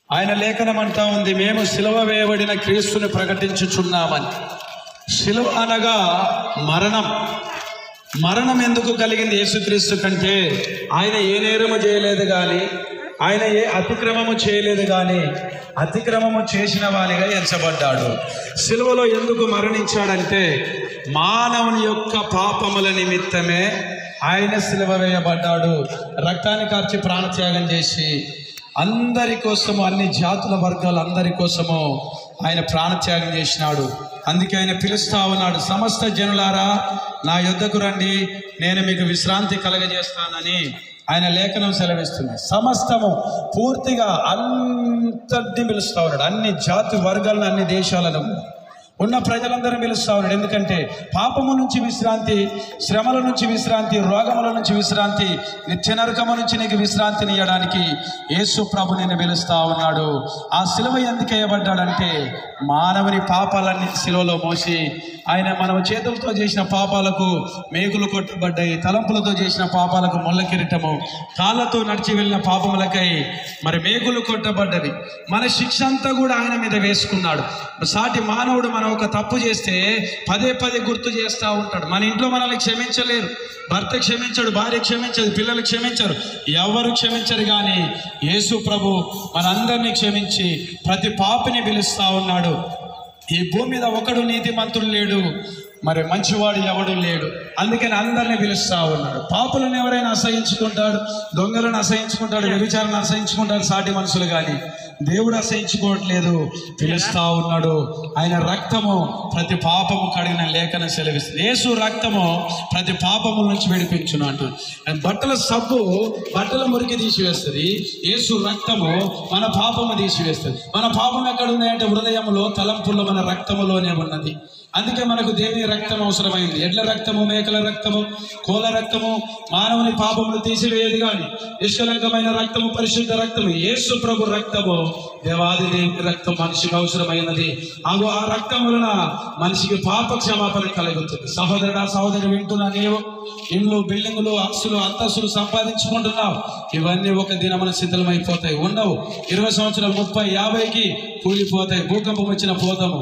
ఆయన లేఖనం అంటా ఉంది, మేము సిలువ వేయబడిన క్రీస్తుని ప్రకటించుచున్నామని. సిలువ అనగా మరణం. మరణం ఎందుకు కలిగింది యేసుక్రీస్తు కంటే? ఆయన ఏ నేరము చేయలేదు కానీ, ఆయన ఏ అతిక్రమము చేయలేదు కానీ అతిక్రమము చేసిన వానిగా ఎంచబడ్డాడు. సిలువలో ఎందుకు మరణించాడంటే మానవుని యొక్క పాపముల నిమిత్తమే ఆయన సిలువ వేయబడ్డాడు. రక్తాన్ని కార్చి ప్రాణత్యాగం చేసి అందరి కోసము, అన్ని జాతుల వర్గాలు అందరి కోసము ఆయన ప్రాణత్యాగం చేసినాడు. అందుకే ఆయన పిలుస్తా ఉన్నాడు, సమస్త జనులారా నా యొద్దకు రండి, నేను మీకు విశ్రాంతి కలగజేస్తానని ఆయన లేఖనం సెలవిస్తుంది. సమస్తము పూర్తిగా అంతటిని పిలుస్తా ఉన్నాడు. అన్ని జాతి వర్గాలను, అన్ని దేశాలను ఉన్న ప్రజలందరూ పిలుస్తా ఉన్నాడు. ఎందుకంటే పాపము నుంచి విశ్రాంతి, శ్రమల నుంచి విశ్రాంతి, రోగముల నుంచి విశ్రాంతి, నిత్య నరకము నుంచి నీకు విశ్రాంతిని ఇవ్వడానికి యేసు ప్రభు నిన్ను పిలుస్తా ఉన్నాడు. ఆ సిలువ ఎందుకు వేయబడ్డాడంటే మానవుని పాపాలన్నీ సిలువలో మోసి, ఆయన మనం చేతులతో చేసిన పాపాలకు మేకులు కొట్టబడ్డాయి, తలంపులతో చేసిన పాపాలకు ముళ్ళ కిరీటము, కాళ్ళతో నడిచి వెళ్ళిన పాపములకై మరి మేకులు కొట్టబడ్డది. మన శిక్ష అంతా కూడా ఆయన మీద వేసుకున్నాడు. సాటి మానవుడు మనం ఒక తప్పు చేస్తే పదే పదే గుర్తు చేస్తూ ఉంటాడు. మన ఇంట్లో మనల్ని క్షమించలేరు, భర్త క్షమించడు, భార్య క్షమించదు, పిల్లలు క్షమించరు, ఎవరు క్షమించరు. కానీ యేసు ప్రభు మనందరినీ క్షమించి ప్రతి పాపిని పిలుస్తూ ఉన్నాడు. ఈ భూమి మీద ఒకడు నీతిమంతుడు లేడు, మరి మంచివాడు ఎవడు లేడు. అందుకని అందరినీ పిలుస్తూ ఉన్నాడు. పాపులను ఎవరైనా అసహించుకుంటాడు, దొంగలను అసహించుకుంటాడు, వ్యభిచారాన్ని అసహించుకుంటాడు సాటి మనుషులు. కానీ దేవుడు అసహించుకోవట్లేదు, పిలుస్తూ ఉన్నాడు. ఆయన రక్తము ప్రతి పాపము కడిగిన లేఖనం సెలవిస్తుంది. యేసు రక్తము ప్రతి పాపము నుంచి విడిపించును అంటూ. బట్టల సబ్బు బట్టల మురికి తీసివేస్తుంది, యేసు రక్తము మన పాపము తీసివేస్తుంది. మన పాపం ఎక్కడ ఉన్నాయంటే హృదయంలో, తలంపుల్లో, మన రక్తములోనే ఉన్నది. అందుకే మనకు దేవుని రక్తం అవసరమైంది. ఎడ్ల రక్తము, మేకల రక్తము, కోళ్ళ రక్తము మానవుని పాపములు తీసివేయదు. కానీ నిష్కలంకమైన రక్తము, పరిశుద్ధ రక్తము, యేసు ప్రభు రక్తము, దేవాది దేవుని రక్తం మనిషికి అవసరమైనది. అగో ఆ రక్తం వలన మనిషికి పాప క్షమాపణ కలుగుతుంది. సహోదరుడా, సహోదరు వింటున్నా, నీవు ఇండ్లు, బిల్డింగులు, ఆస్తులు, అంతస్తులు సంపాదించుకుంటున్నావు. ఇవన్నీ ఒక దినమున శిథిలమైపోతాయి, ఉండవు. 20 సంవత్సరాలు, 30, 50కి కూలిపోతాయి. భూకంపం వచ్చిన పోతాము,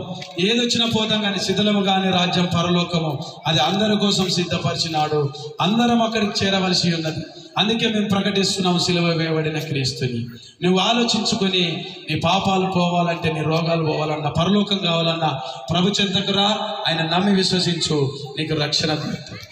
ఏదొచ్చినా పోతాం. కానీ శిథిలము కానీ రాజ్యం పరలోకము, అది అందరి కోసం సిద్ధపరిచినాడు. అందరం అక్కడికి చేరవలసి ఉన్నది. అందుకే మేము ప్రకటిస్తున్నాము సిలువ వేయబడిన క్రీస్తుని. నువ్వు ఆలోచించుకొని నీ పాపాలు పోవాలంటే, నీ రోగాలు పోవాలన్నా, పరలోకం కావాలన్నా ప్రభు చెంతకు రా. ఆయన నమ్మి విశ్వసించు, నీకు రక్షణ దొరుకుతుంది.